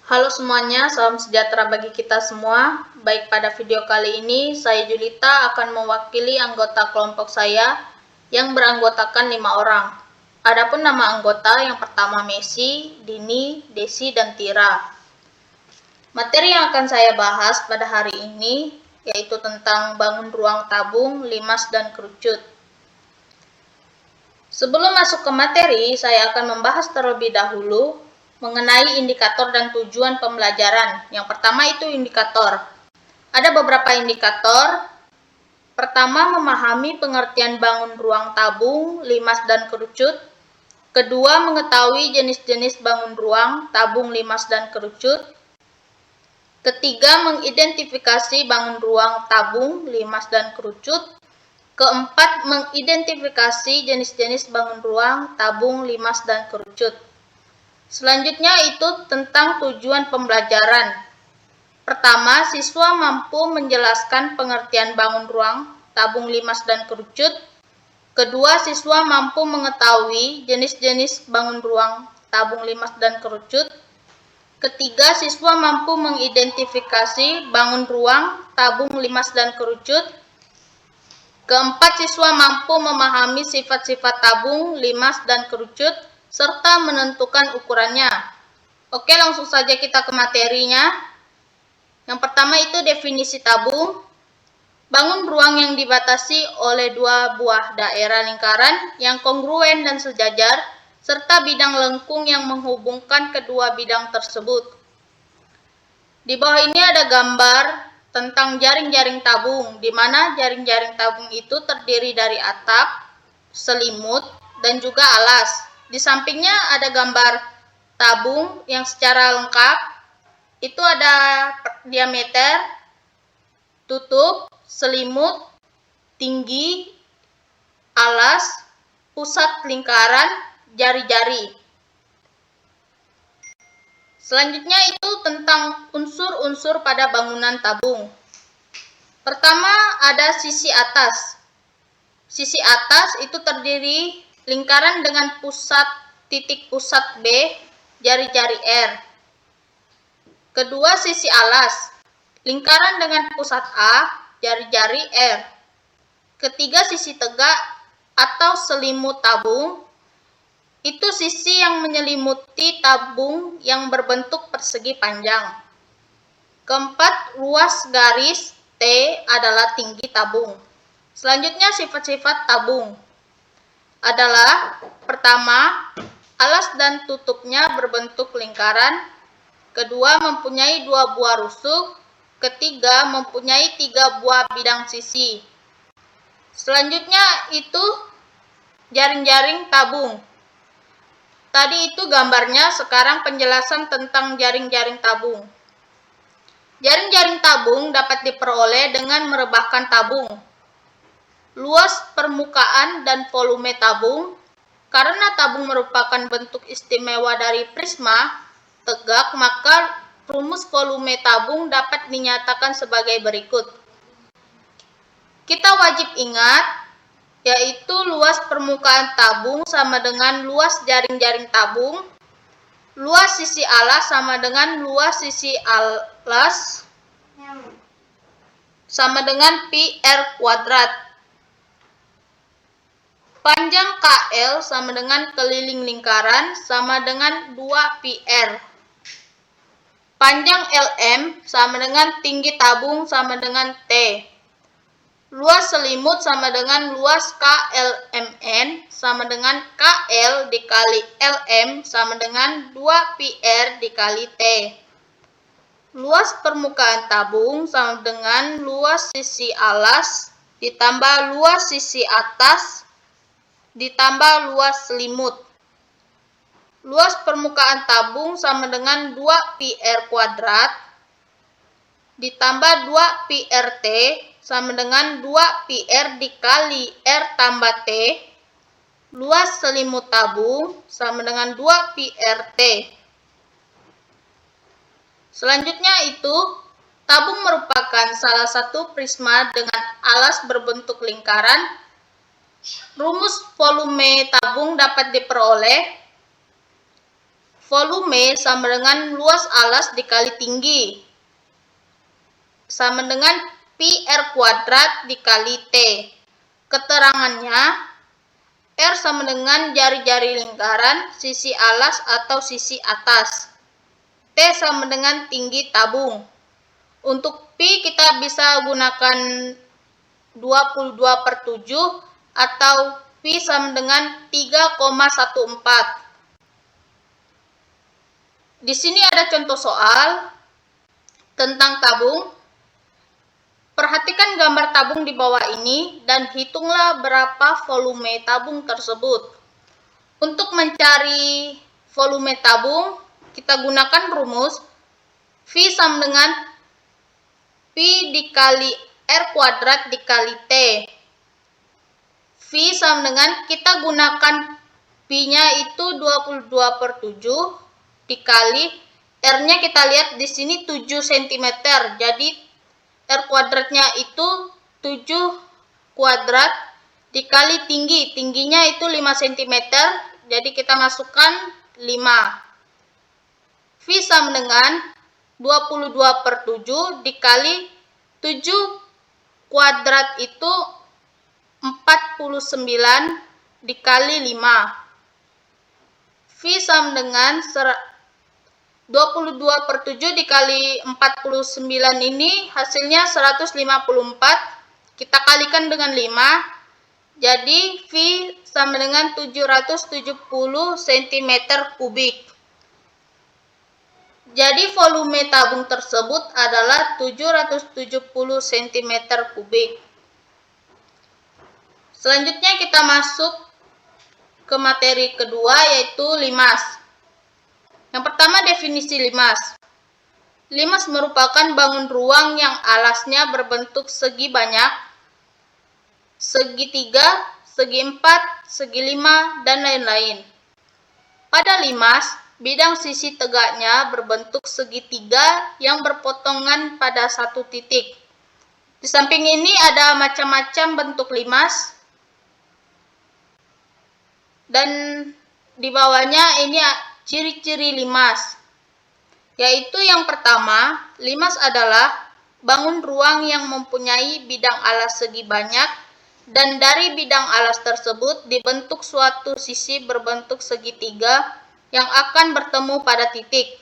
Halo semuanya, salam sejahtera bagi kita semua. Baik, pada video kali ini saya Julita akan mewakili anggota kelompok saya yang beranggotakan 5 orang. Adapun nama anggota yang pertama Messi, Dini, Desi, dan Tira. Materi yang akan saya bahas pada hari ini yaitu tentang bangun ruang tabung, limas, dan kerucut. Sebelum masuk ke materi, saya akan membahas terlebih dahulu mengenai indikator dan tujuan pembelajaran. Yang pertama itu indikator. Ada beberapa indikator. Pertama, memahami pengertian bangun ruang tabung, limas, dan kerucut. Kedua, mengetahui jenis-jenis bangun ruang, tabung, limas, dan kerucut. Ketiga, mengidentifikasi bangun ruang, tabung, limas, dan kerucut. Keempat, mengidentifikasi jenis-jenis bangun ruang, tabung, limas, dan kerucut. Selanjutnya itu tentang tujuan pembelajaran. Pertama, siswa mampu menjelaskan pengertian bangun ruang, tabung, limas, dan kerucut. Kedua, siswa mampu mengetahui jenis-jenis bangun ruang, tabung, limas, dan kerucut. Ketiga, siswa mampu mengidentifikasi bangun ruang, tabung, limas, dan kerucut. Keempat, siswa mampu memahami sifat-sifat tabung, limas, dan kerucut, serta menentukan ukurannya. Oke, langsung saja kita ke materinya. Yang pertama itu definisi tabung. Bangun ruang yang dibatasi oleh dua buah daerah lingkaran yang kongruen dan sejajar, serta bidang lengkung yang menghubungkan kedua bidang tersebut. Di bawah ini ada gambar tentang jaring-jaring tabung, di mana jaring-jaring tabung itu terdiri dari atap, selimut, dan juga alas. Di sampingnya ada gambar tabung yang secara lengkap. Itu ada diameter, tutup, selimut, tinggi, alas, pusat lingkaran, jari-jari. Selanjutnya itu tentang unsur-unsur pada bangunan tabung. Pertama ada sisi atas. Sisi atas itu terdiri lingkaran dengan titik pusat B, jari-jari R. Kedua sisi alas, lingkaran dengan pusat A, jari-jari R. Ketiga sisi tegak atau selimut tabung, itu sisi yang menyelimuti tabung yang berbentuk persegi panjang. Keempat, ruas garis T adalah tinggi tabung. Selanjutnya sifat-sifat tabung adalah pertama, alas dan tutupnya berbentuk lingkaran. Kedua, mempunyai 2 buah rusuk. Ketiga, mempunyai 3 buah bidang sisi. Selanjutnya itu jaring-jaring tabung. Tadi itu gambarnya, sekarang penjelasan tentang jaring-jaring tabung. Jaring-jaring tabung dapat diperoleh dengan merebahkan tabung. Luas permukaan dan volume tabung. Karena tabung merupakan bentuk istimewa dari prisma tegak, maka rumus volume tabung dapat dinyatakan sebagai berikut. Kita wajib ingat, yaitu luas permukaan tabung sama dengan luas jaring-jaring tabung. Luas sisi alas sama dengan luas sisi alas sama dengan pi R kuadrat. Panjang KL sama dengan keliling lingkaran sama dengan 2 pi R. Panjang LM sama dengan tinggi tabung sama dengan T. Luas selimut sama dengan luas KLMN sama dengan KL dikali LM sama dengan 2 pi R dikali T. Luas permukaan tabung sama dengan luas sisi alas ditambah luas sisi atas ditambah luas selimut. Luas permukaan tabung sama dengan 2 pi R kuadrat ditambah 2 pi RT sama dengan 2 pi R dikali R tambah T. Luas selimut tabung sama dengan 2 pi RT. Selanjutnya itu, tabung merupakan salah satu prisma dengan alas berbentuk lingkaran. Rumus volume tabung dapat diperoleh volume sama dengan luas alas dikali tinggi, sama dengan pi R kuadrat dikali T. Keterangannya, R sama dengan jari-jari lingkaran, sisi alas atau sisi atas. T sama dengan tinggi tabung. Untuk pi kita bisa gunakan 22/7 atau pi sama dengan 3,14. Di sini ada contoh soal tentang tabung. Perhatikan gambar tabung di bawah ini dan hitunglah berapa volume tabung tersebut. Untuk mencari volume tabung, kita gunakan rumus V sama dengan Pi dikali R kuadrat dikali T. V sama dengan, kita gunakan Pi-nya itu 22/7 dikali R-nya kita lihat di sini 7 cm. Jadi R kuadratnya itu 7 kuadrat dikali tinggi. Tingginya itu 5 cm. Jadi kita masukkan 5. V sama dengan 22/7 dikali 7 kuadrat itu 49 dikali 5. V sama dengan 22/7 dikali 49 ini hasilnya 154. Kita kalikan dengan 5. Jadi V sama dengan 770 cm kubik. Jadi volume tabung tersebut adalah 770 cm kubik. Selanjutnya kita masuk ke materi kedua, yaitu limas. Yang pertama, definisi limas. Limas merupakan bangun ruang yang alasnya berbentuk segi banyak, segitiga, segi 4, segi 5, dan lain-lain. Pada limas, bidang sisi tegaknya berbentuk segitiga yang berpotongan pada satu titik. Di samping ini ada macam-macam bentuk limas, dan di bawahnya ini ciri-ciri limas, yaitu yang pertama, limas adalah bangun ruang yang mempunyai bidang alas segi banyak dan dari bidang alas tersebut dibentuk suatu sisi berbentuk segitiga yang akan bertemu pada titik.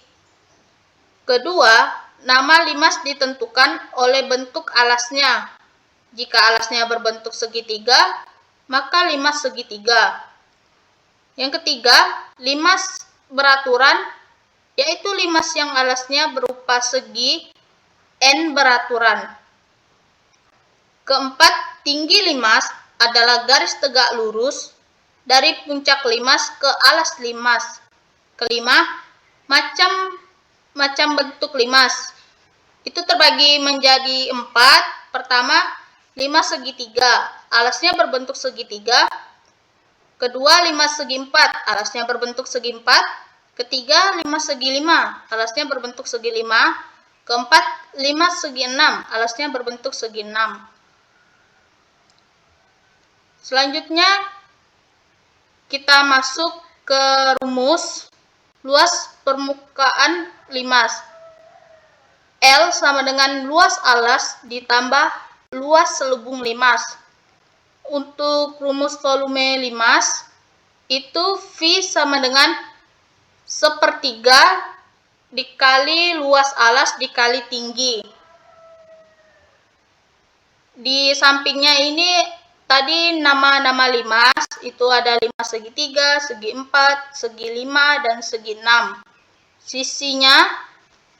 Kedua, nama limas ditentukan oleh bentuk alasnya. Jika alasnya berbentuk segitiga, maka limas segitiga. Yang ketiga, limas beraturan, yaitu limas yang alasnya berupa segi N beraturan. Keempat, tinggi limas adalah garis tegak lurus dari puncak limas ke alas limas. Kelima, macam bentuk limas. Itu terbagi menjadi 4. Pertama, limas segitiga, alasnya berbentuk segitiga. Kedua, limas segi 4, alasnya berbentuk segi 4. Ketiga, limas segi 5, alasnya berbentuk segi 5. Keempat, limas segi 6, alasnya berbentuk segi 6. Selanjutnya, kita masuk ke rumus luas permukaan limas. L sama dengan luas alas ditambah luas selubung limas. Untuk rumus volume limas, itu V sama dengan 1/3 dikali luas alas dikali tinggi. Di sampingnya ini tadi nama-nama limas, itu ada limas segitiga, segi 4, segi 5, dan segi 6. Sisinya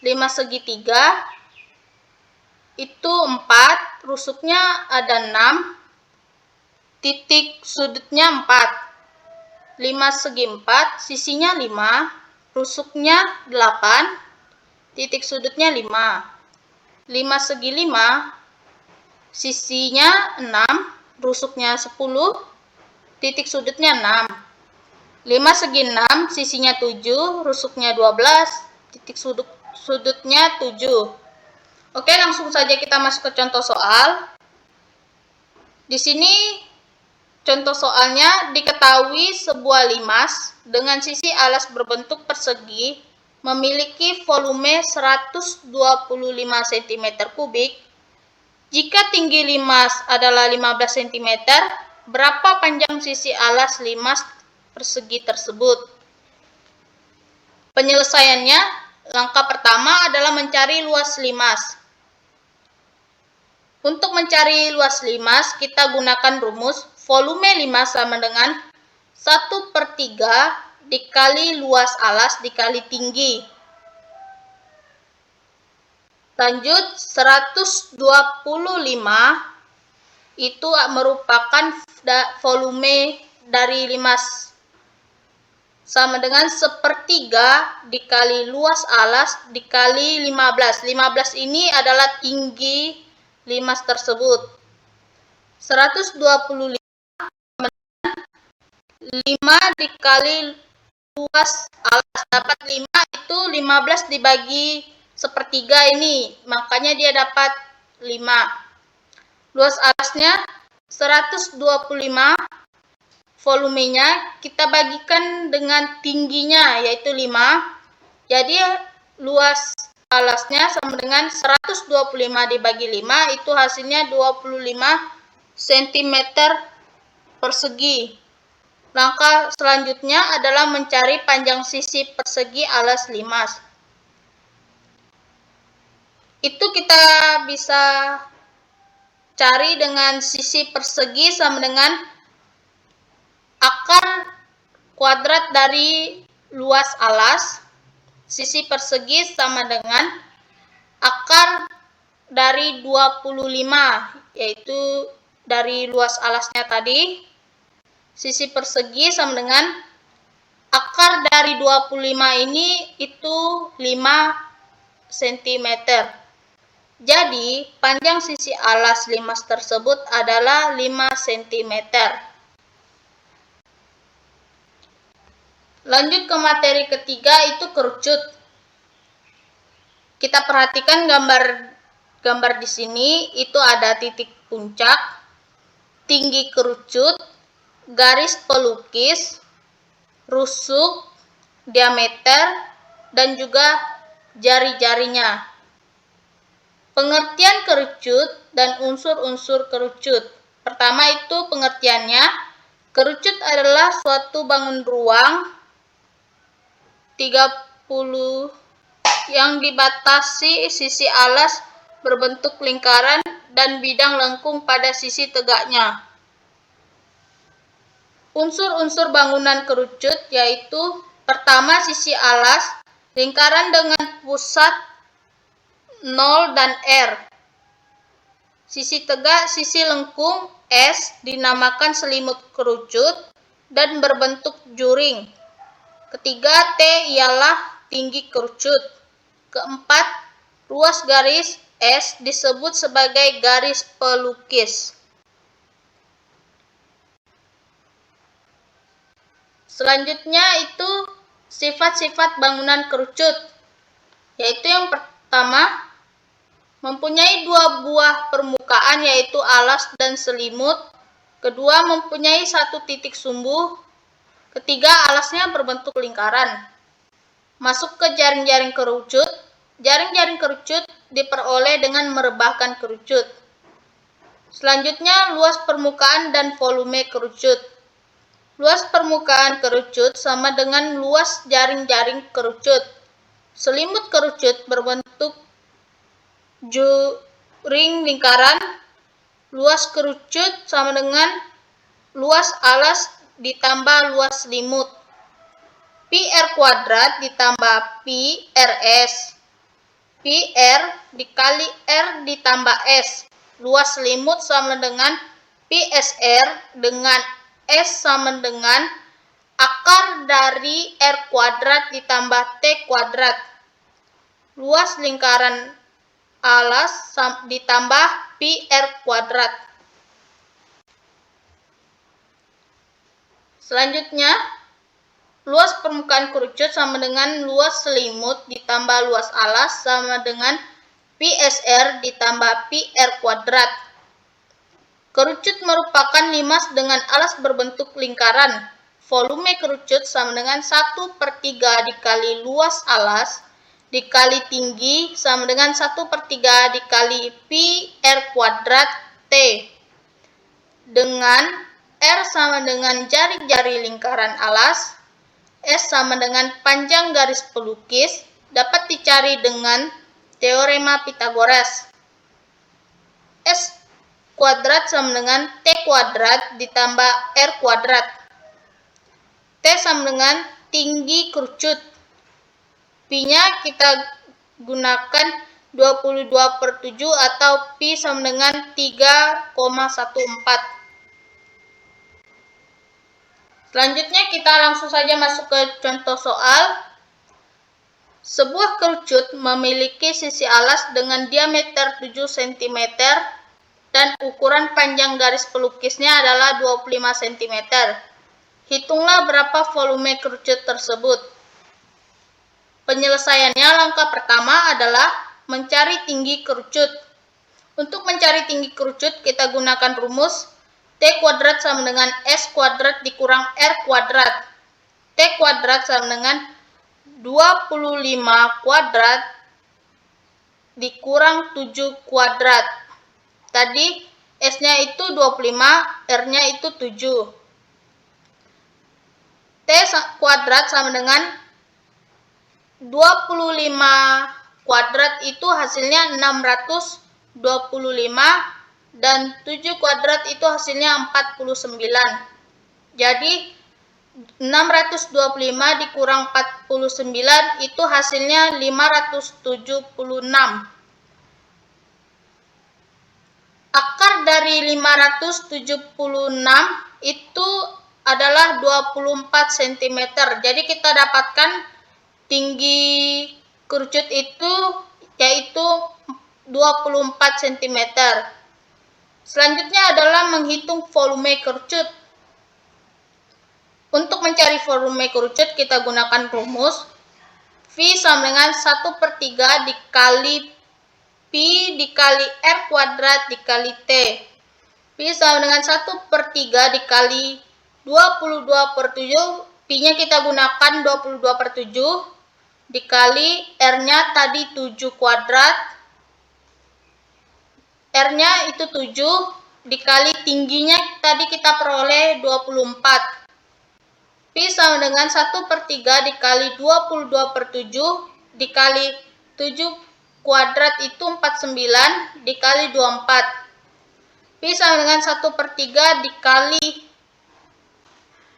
limas segitiga itu 4, rusuknya ada 6, titik sudutnya 4. Limas segi 4, sisinya 5, rusuknya 8, titik sudutnya 5. Limas segi 5, sisinya 6, rusuknya 10, titik sudutnya 6. Limas segi 6, sisinya 7, rusuknya 12, titik sudutnya 7. Oke, langsung saja kita masuk ke contoh soal. Di sini Contoh soalnya, diketahui sebuah limas dengan sisi alas berbentuk persegi memiliki volume 125 cm3. Jika tinggi limas adalah 15 cm, berapa panjang sisi alas limas persegi tersebut? Penyelesaiannya, langkah pertama adalah mencari luas limas. Untuk mencari luas limas, kita gunakan rumus volume limas sama dengan 1/3 dikali luas alas dikali tinggi. Lanjut, 125 itu merupakan volume dari limas sama dengan 1/3 dikali luas alas dikali 15. 15 ini adalah tinggi limas tersebut. 125 5 dikali luas alas dapat 5, itu 15 dibagi 1/3 ini, makanya dia dapat 5. Luas alasnya 125, volumenya kita bagikan dengan tingginya yaitu 5. Jadi luas alasnya sama dengan 125 dibagi 5, itu hasilnya 25 cm persegi. Langkah selanjutnya adalah mencari panjang sisi persegi alas limas. Itu kita bisa cari dengan sisi persegi sama dengan akar kuadrat dari luas alas. Sisi persegi sama dengan akar dari 25, yaitu dari luas alasnya tadi. Sisi persegi sama dengan akar dari 25 ini itu 5 cm. Jadi, panjang sisi alas limas tersebut adalah 5 cm. Lanjut ke materi ketiga, itu kerucut. Kita perhatikan gambar di sini, itu ada titik puncak, tinggi kerucut, garis pelukis, rusuk, diameter, dan juga jari-jarinya. Pengertian kerucut dan unsur-unsur kerucut. Pertama itu pengertiannya, kerucut adalah suatu bangun ruang 30 yang dibatasi sisi alas berbentuk lingkaran dan bidang lengkung pada sisi tegaknya. Unsur-unsur bangunan kerucut yaitu pertama sisi alas, lingkaran dengan pusat 0 dan R. Sisi tegak, sisi lengkung S dinamakan selimut kerucut dan berbentuk juring. Ketiga, T ialah tinggi kerucut. Keempat, ruas garis S disebut sebagai garis pelukis. Selanjutnya itu sifat-sifat bangunan kerucut, yaitu yang pertama, mempunyai dua buah permukaan yaitu alas dan selimut. Kedua, mempunyai satu titik sumbu. Ketiga, alasnya berbentuk lingkaran. Masuk ke jaring-jaring kerucut. Jaring-jaring kerucut diperoleh dengan merebahkan kerucut. Selanjutnya, luas permukaan dan volume kerucut. Luas permukaan kerucut sama dengan luas jaring-jaring kerucut. Selimut kerucut berbentuk juring lingkaran. Luas kerucut sama dengan luas alas ditambah luas selimut. Pi R kuadrat ditambah Pi RS. Pi R dikali R ditambah S. Luas selimut sama dengan Pi SR dengan S sama dengan akar dari R kuadrat ditambah T kuadrat. Luas lingkaran alas ditambah Pi R kuadrat. Selanjutnya, luas permukaan kerucut sama dengan luas selimut ditambah luas alas sama dengan Pi SR ditambah Pi R kuadrat. Kerucut merupakan limas dengan alas berbentuk lingkaran. Volume kerucut sama dengan 1/3 dikali luas alas dikali tinggi sama dengan 1/3 dikali pi R kuadrat T. Dengan R sama dengan jari-jari lingkaran alas, S sama dengan panjang garis pelukis, dapat dicari dengan teorema Pythagoras. S kuadrat sama dengan T kuadrat ditambah R kuadrat. T sama dengan tinggi kerucut. Pi-nya kita gunakan 22/7 atau Pi sama dengan 3,14. Selanjutnya kita langsung saja masuk ke contoh soal. Sebuah kerucut memiliki sisi alas dengan diameter 7 cm dan ukuran panjang garis pelukisnya adalah 25 cm. Hitunglah berapa volume kerucut tersebut. Penyelesaiannya langkah pertama adalah mencari tinggi kerucut. Untuk mencari tinggi kerucut kita gunakan rumus T kuadrat sama dengan S kuadrat dikurang R kuadrat. T kuadrat sama dengan 25 kuadrat dikurang 7 kuadrat. Tadi S-nya itu 25, R-nya itu 7. T kuadrat sama dengan 25 kuadrat itu hasilnya 625 dan 7 kuadrat itu hasilnya 49. Jadi 625 dikurang 49 itu hasilnya 576. Akar dari 576 itu adalah 24 cm. Jadi kita dapatkan tinggi kerucut itu yaitu 24 cm. Selanjutnya adalah menghitung volume kerucut. Untuk mencari volume kerucut kita gunakan rumus V sama dengan 1/3 dikali Pi dikali R kuadrat dikali T. Pi sama dengan 1/3 dikali 22/7, Pi-nya kita gunakan 22/7, dikali R-nya tadi 7 kuadrat, R-nya itu 7, dikali tingginya tadi kita peroleh 24. Pi sama dengan 1/3 dikali 22/7, dikali 7 kuadrat itu 49, dikali 24. Pi sama dengan 1/3 dikali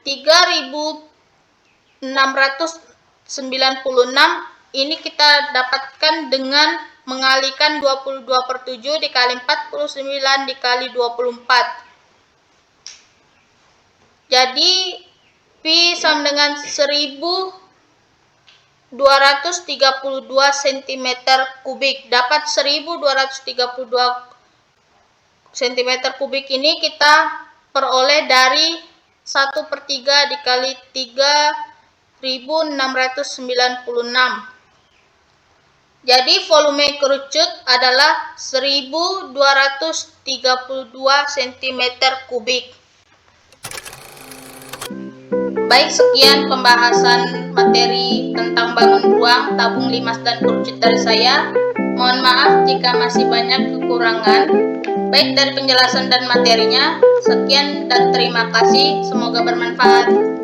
3696, ini kita dapatkan dengan mengalihkan 22/7 dikali 49 dikali 24. Jadi Pi sama dengan 1232 cm kubik. Dapat 1232 cm kubik ini kita peroleh dari 1/3 dikali 3696. Jadi volume kerucut adalah 1232 cm kubik. Baik, sekian pembahasan materi tentang bangun ruang, tabung limas dan kerucut dari saya. Mohon maaf jika masih banyak kekurangan baik dari penjelasan dan materinya. Sekian dan terima kasih, semoga bermanfaat.